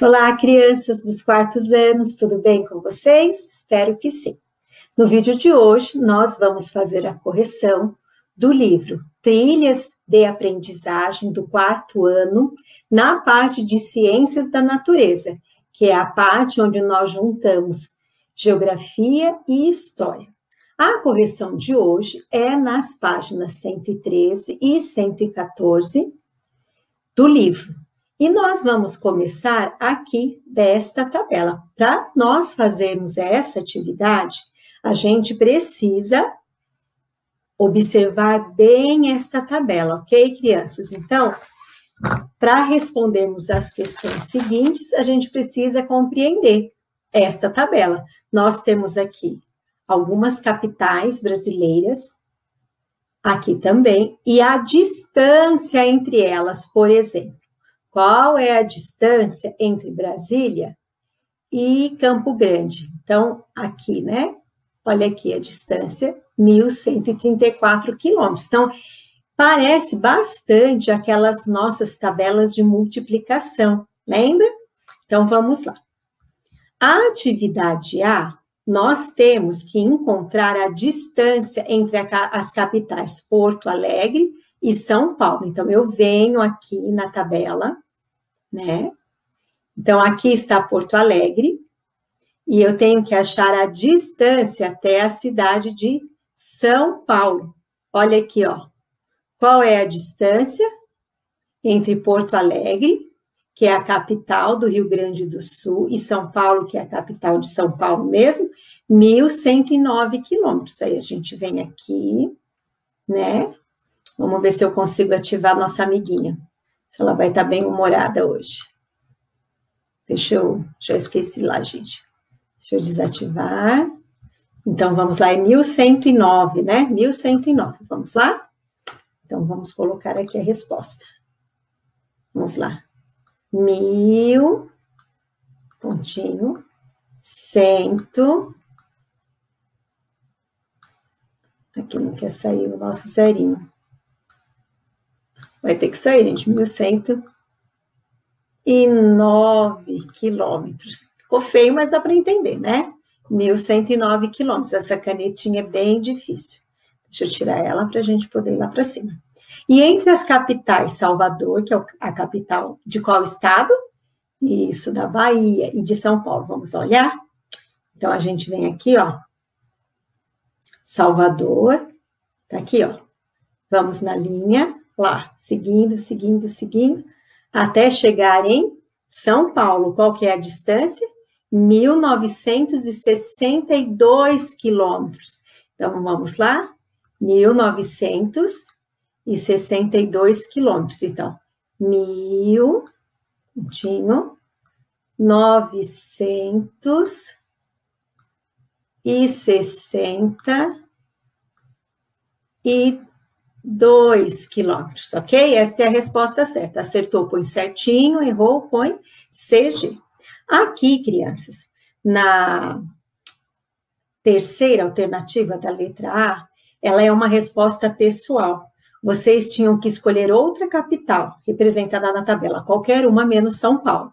Olá, crianças dos quartos anos, tudo bem com vocês? Espero que sim. No vídeo de hoje, nós vamos fazer a correção do livro Trilhas de Aprendizagem do quarto ano, na parte de Ciências da Natureza, que é a parte onde nós juntamos Geografia e História. A correção de hoje é nas páginas 113 e 114 do livro. E nós vamos começar aqui desta tabela. Para nós fazermos essa atividade, a gente precisa observar bem esta tabela, ok, crianças? Então, para respondermos as questões seguintes, a gente precisa compreender esta tabela. Nós temos aqui algumas capitais brasileiras, aqui também, e a distância entre elas, por exemplo. Qual é a distância entre Brasília e Campo Grande? Então, aqui, né? Olha aqui a distância, 1.134 quilômetros. Então, parece bastante aquelas nossas tabelas de multiplicação, lembra? Então, vamos lá. A atividade A, nós temos que encontrar a distância entre as capitais Porto Alegre e São Paulo. Então, eu venho aqui na tabela, né? Então, aqui está Porto Alegre, e eu tenho que achar a distância até a cidade de São Paulo. Olha aqui, ó. Qual é a distância entre Porto Alegre, que é a capital do Rio Grande do Sul, e São Paulo, que é a capital de São Paulo mesmo? 1.109 quilômetros. Aí a gente vem aqui, né? Vamos ver se eu consigo ativar a nossa amiguinha. Se ela vai estar bem humorada hoje. Já esqueci lá, gente. Deixa eu desativar. Então, vamos lá, é 1.109, né? 1.109, vamos lá? Então, vamos colocar aqui a resposta. Vamos lá. 1.000, pontinho, 100. Aqui não quer sair o nosso zerinho. Vai ter que sair, gente, 1.109 quilômetros. Ficou feio, mas dá para entender, né? 1.109 quilômetros. Essa canetinha é bem difícil. Deixa eu tirar ela para a gente poder ir lá para cima. E entre as capitais, Salvador, que é a capital de qual estado? Isso, da Bahia e de São Paulo. Vamos olhar? Então, a gente vem aqui, ó. Salvador, tá aqui, ó. Vamos na linha, lá, seguindo, até chegar em São Paulo. Qual que é a distância? 1.962 quilômetros. Então, vamos lá? 1.962 quilômetros. Então, 1.962 quilômetros, ok? Essa é a resposta certa. Acertou, põe certinho, errou, põe CG. Aqui, crianças, na terceira alternativa da letra A, ela é uma resposta pessoal. Vocês tinham que escolher outra capital, representada na tabela, qualquer uma menos São Paulo,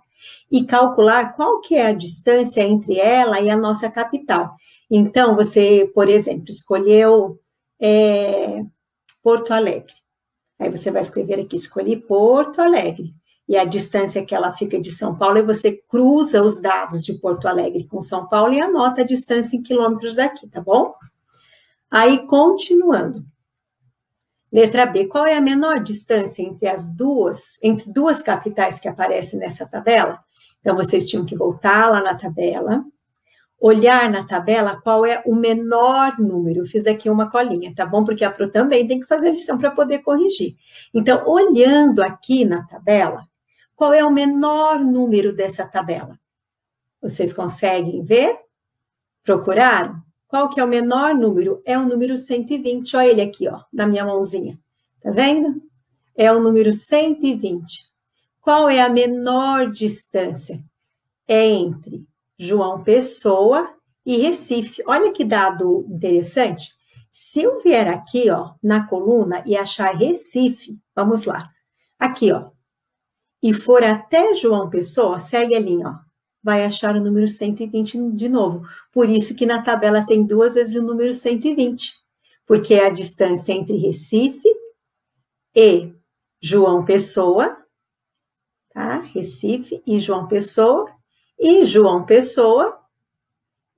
e calcular qual que é a distância entre ela e a nossa capital. Então, você, por exemplo, escolheu Porto Alegre. Aí você vai escrever aqui, escolhi Porto Alegre. E a distância que ela fica de São Paulo, e você cruza os dados de Porto Alegre com São Paulo e anota a distância em quilômetros aqui, tá bom? Aí, continuando. Letra B, qual é a menor distância entre duas capitais que aparecem nessa tabela? Então, vocês tinham que voltar lá na tabela, olhar na tabela qual é o menor número. Eu fiz aqui uma colinha, tá bom? Porque a Pro também tem que fazer lição para poder corrigir. Então, olhando aqui na tabela, qual é o menor número dessa tabela? Vocês conseguem ver? Procuraram? Qual que é o menor número? É o número 120. Olha ele aqui, ó, na minha mãozinha. Tá vendo? É o número 120. Qual é a menor distância? É entre João Pessoa e Recife. Olha que dado interessante. Se eu vier aqui, ó, na coluna e achar Recife, vamos lá. Aqui, ó. e for até João Pessoa, segue a linha, ó, vai achar o número 120 de novo. Por isso que na tabela tem 2 vezes o número 120, porque é a distância entre Recife e João Pessoa, tá? Recife e João Pessoa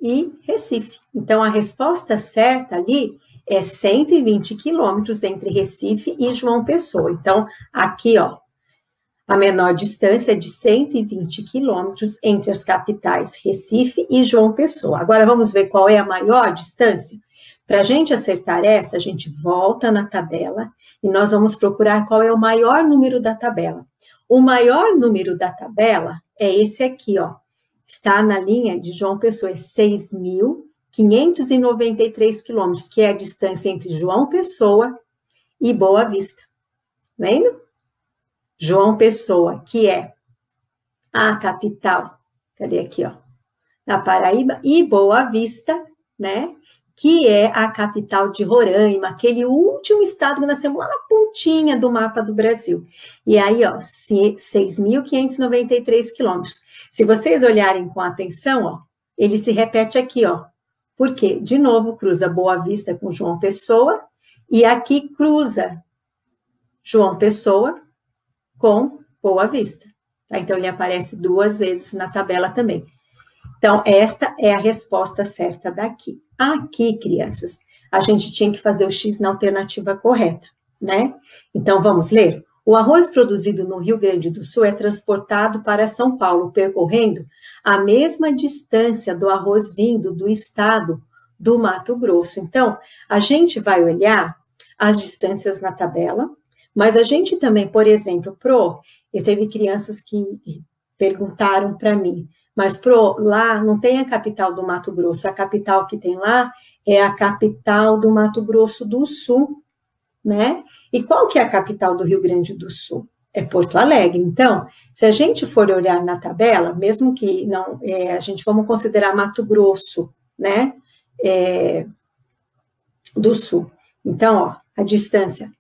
e Recife. Então, a resposta certa ali é 120 quilômetros entre Recife e João Pessoa. Então, aqui, ó, a menor distância é de 120 quilômetros entre as capitais Recife e João Pessoa. Agora, vamos ver qual é a maior distância? Para a gente acertar essa, a gente volta na tabela e nós vamos procurar qual é o maior número da tabela. O maior número da tabela é esse aqui, ó. Está na linha de João Pessoa, é 6.593 quilômetros, que é a distância entre João Pessoa e Boa Vista. Vendo? João Pessoa, que é a capital, cadê aqui, ó? Da Paraíba, e Boa Vista, né? Que é a capital de Roraima, aquele último estado que nós temos lá na pontinha do mapa do Brasil. E aí, ó, 6.593 quilômetros. Se vocês olharem com atenção, ó, ele se repete aqui, ó. Por quê? De novo, cruza Boa Vista com João Pessoa, e aqui cruza João Pessoa com Boa Vista. Tá? Então, ele aparece 2 vezes na tabela também. Então, esta é a resposta certa daqui. Aqui, crianças, a gente tinha que fazer o X na alternativa correta, né? Então, vamos ler? O arroz produzido no Rio Grande do Sul é transportado para São Paulo, percorrendo a mesma distância do arroz vindo do estado do Mato Grosso. Então, a gente vai olhar as distâncias na tabela, mas a gente também, por exemplo, eu teve crianças que perguntaram para mim, mas, lá não tem a capital do Mato Grosso, a capital que tem lá é a capital do Mato Grosso do Sul, né? E qual que é a capital do Rio Grande do Sul? É Porto Alegre. Então, se a gente for olhar na tabela, mesmo que não, vamos considerar Mato Grosso, né? Do Sul. Então, ó, a distância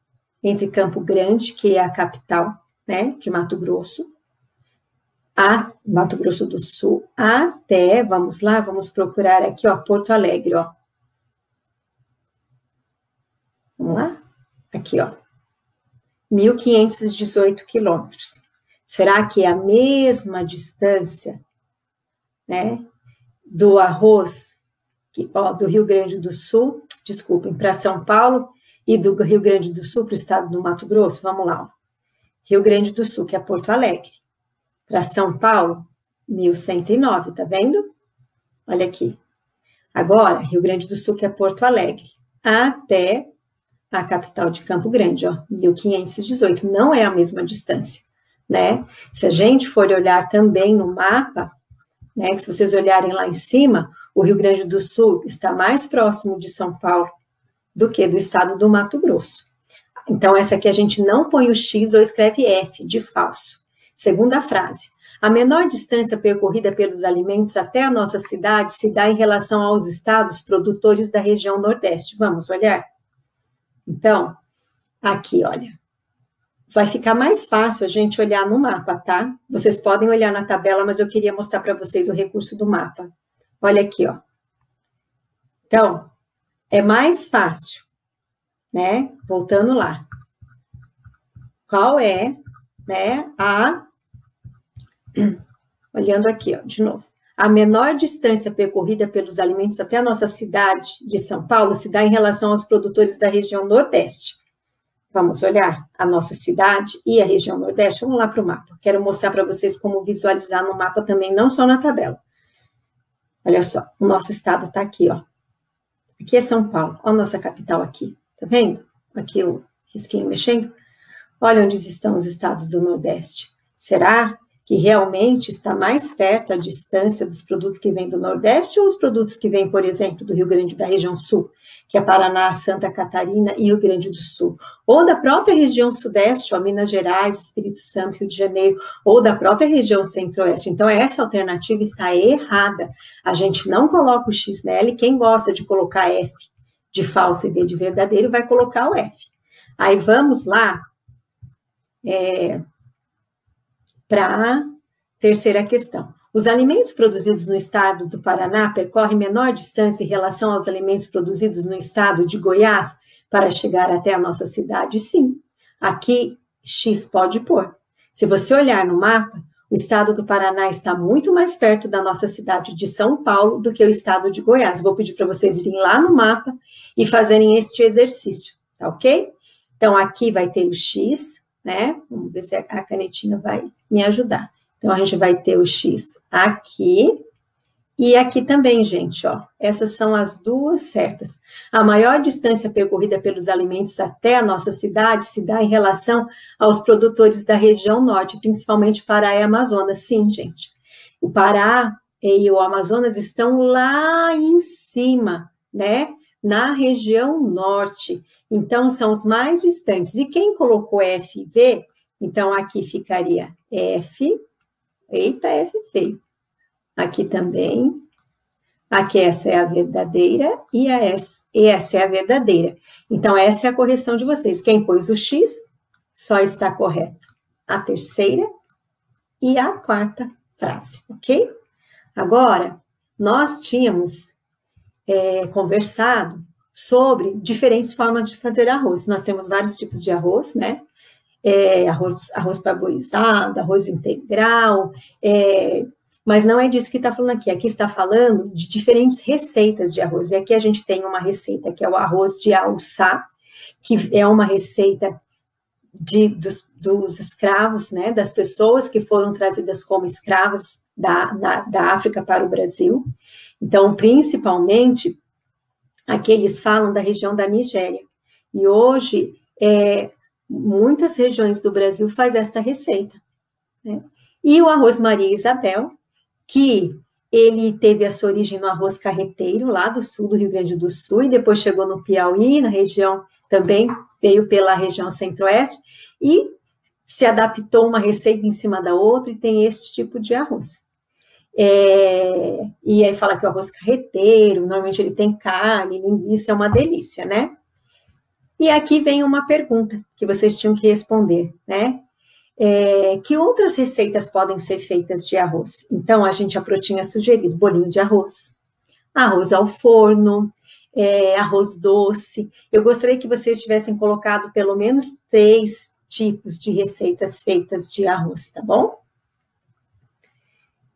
entre Campo Grande, que é a capital, né, de Mato Grosso, a Mato Grosso do Sul, até, vamos lá, vamos procurar aqui, ó, Porto Alegre, ó. Vamos lá? Aqui, ó. 1.518 quilômetros. Será que é a mesma distância, né, do arroz, do Rio Grande do Sul, desculpem, para São Paulo, e do Rio Grande do Sul para o estado do Mato Grosso? Vamos lá, ó. Rio Grande do Sul, que é Porto Alegre. Para São Paulo, 1.109, tá vendo? Olha aqui. Agora, Rio Grande do Sul, que é Porto Alegre, até a capital de Campo Grande, ó, 1.518, não é a mesma distância, né? Se a gente for olhar também no mapa, né, que se vocês olharem lá em cima, o Rio Grande do Sul está mais próximo de São Paulo do que do estado do Mato Grosso. Então, essa aqui a gente não põe o X ou escreve F, de falso. Segunda frase. A menor distância percorrida pelos alimentos até a nossa cidade se dá em relação aos estados produtores da região Nordeste. Vamos olhar? Então, aqui, olha. Vai ficar mais fácil a gente olhar no mapa, tá? Vocês podem olhar na tabela, mas eu queria mostrar para vocês o recurso do mapa. Olha aqui, ó. Então, é mais fácil, né? Voltando lá. Qual é, né, olhando aqui, ó, de novo. A menor distância percorrida pelos alimentos até a nossa cidade de São Paulo se dá em relação aos produtores da região Nordeste. Vamos olhar a nossa cidade e a região Nordeste? Vamos lá para o mapa. Quero mostrar para vocês como visualizar no mapa também, não só na tabela. Olha só, o nosso estado está aqui, ó. Aqui é São Paulo, olha a nossa capital aqui, tá vendo? Aqui o risquinho mexendo. Olha onde estão os estados do Nordeste. Será que realmente está mais perto a distância dos produtos que vêm do Nordeste ou os produtos que vêm, por exemplo, do Rio Grande, da região Sul, que é Paraná, Santa Catarina e Rio Grande do Sul, ou da própria região Sudeste, ó, Minas Gerais, Espírito Santo, Rio de Janeiro, ou da própria região Centro-Oeste? Então, essa alternativa está errada. A gente não coloca o X nela, e quem gosta de colocar F de falso e V de verdadeiro vai colocar o F. Aí, vamos lá para a terceira questão. Os alimentos produzidos no estado do Paraná percorrem menor distância em relação aos alimentos produzidos no estado de Goiás para chegar até a nossa cidade? Sim. Aqui, X pode pôr. Se você olhar no mapa, o estado do Paraná está muito mais perto da nossa cidade de São Paulo do que o estado de Goiás. Vou pedir para vocês irem lá no mapa e fazerem este exercício, tá ok? Então, aqui vai ter o X, né? Vamos ver se a canetinha vai me ajudar. Então, a gente vai ter o X aqui e aqui também, gente, ó. Essas são as duas certas. A maior distância percorrida pelos alimentos até a nossa cidade se dá em relação aos produtores da região norte, principalmente Pará e Amazonas. Sim, gente. O Pará e o Amazonas estão lá em cima, né? Na região norte. Então, são os mais distantes. E quem colocou F e V, então aqui ficaria F. Eita, F feio. Aqui também. Aqui essa é a verdadeira e essa é a verdadeira. Então, essa é a correção de vocês. Quem pôs o X, só está correto a terceira e a quarta frase, ok? Agora, nós tínhamos conversado sobre diferentes formas de fazer arroz. Nós temos vários tipos de arroz, né? Arroz parboilizado, arroz integral, mas não é disso que está falando aqui. Aqui está falando de diferentes receitas de arroz. E aqui a gente tem uma receita que é o arroz de alçá, que é uma receita dos escravos, né, das pessoas que foram trazidas como escravas da África para o Brasil. Então, principalmente, aqui eles falam da região da Nigéria. E hoje, muitas regiões do Brasil fazem esta receita, né? E o arroz Maria Isabel, que ele teve a sua origem no arroz carreteiro, lá do sul do Rio Grande do Sul, e depois chegou no Piauí, na região, também veio pela região centro-oeste, e se adaptou uma receita em cima da outra, e tem este tipo de arroz. E aí fala que o arroz carreteiro, normalmente ele tem carne, linguiça, é uma delícia, né? E aqui vem uma pergunta que vocês tinham que responder, né? Que outras receitas podem ser feitas de arroz? Então, a Pro tinha sugerido bolinho de arroz ao forno, arroz doce. Eu gostaria que vocês tivessem colocado pelo menos 3 tipos de receitas feitas de arroz, tá bom?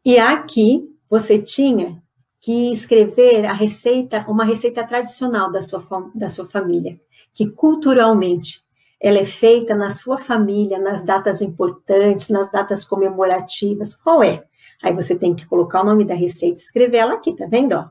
E aqui você tinha que escrever uma receita tradicional da sua família, que culturalmente ela é feita na sua família, nas datas importantes, nas datas comemorativas. Qual é? Aí você tem que colocar o nome da receita, escrever ela aqui, tá vendo? Ó?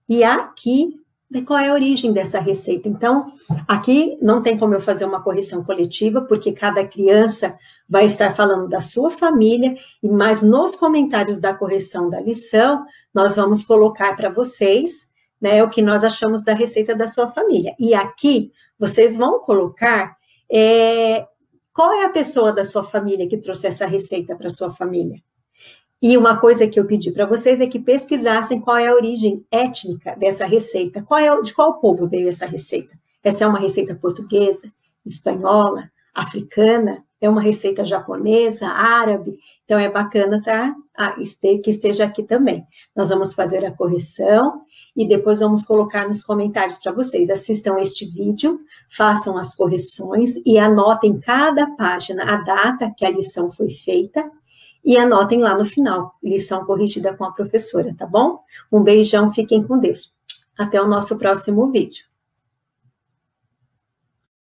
E aqui, qual é a origem dessa receita? Então, aqui não tem como eu fazer uma correção coletiva, porque cada criança vai estar falando da sua família, mas nos comentários da correção da lição, nós vamos colocar para vocês, né, o que nós achamos da receita da sua família. E aqui, vocês vão colocar qual é a pessoa da sua família que trouxe essa receita para sua família. E uma coisa que eu pedi para vocês é que pesquisassem qual é a origem étnica dessa receita, de qual povo veio essa receita. Essa é uma receita portuguesa, espanhola, africana, é uma receita japonesa, árabe, então é bacana que esteja aqui também. Nós vamos fazer a correção e depois vamos colocar nos comentários para vocês. Assistam este vídeo, façam as correções e anotem cada página, a data que a lição foi feita, e anotem lá no final, lição corrigida com a professora, tá bom? Um beijão, fiquem com Deus. Até o nosso próximo vídeo.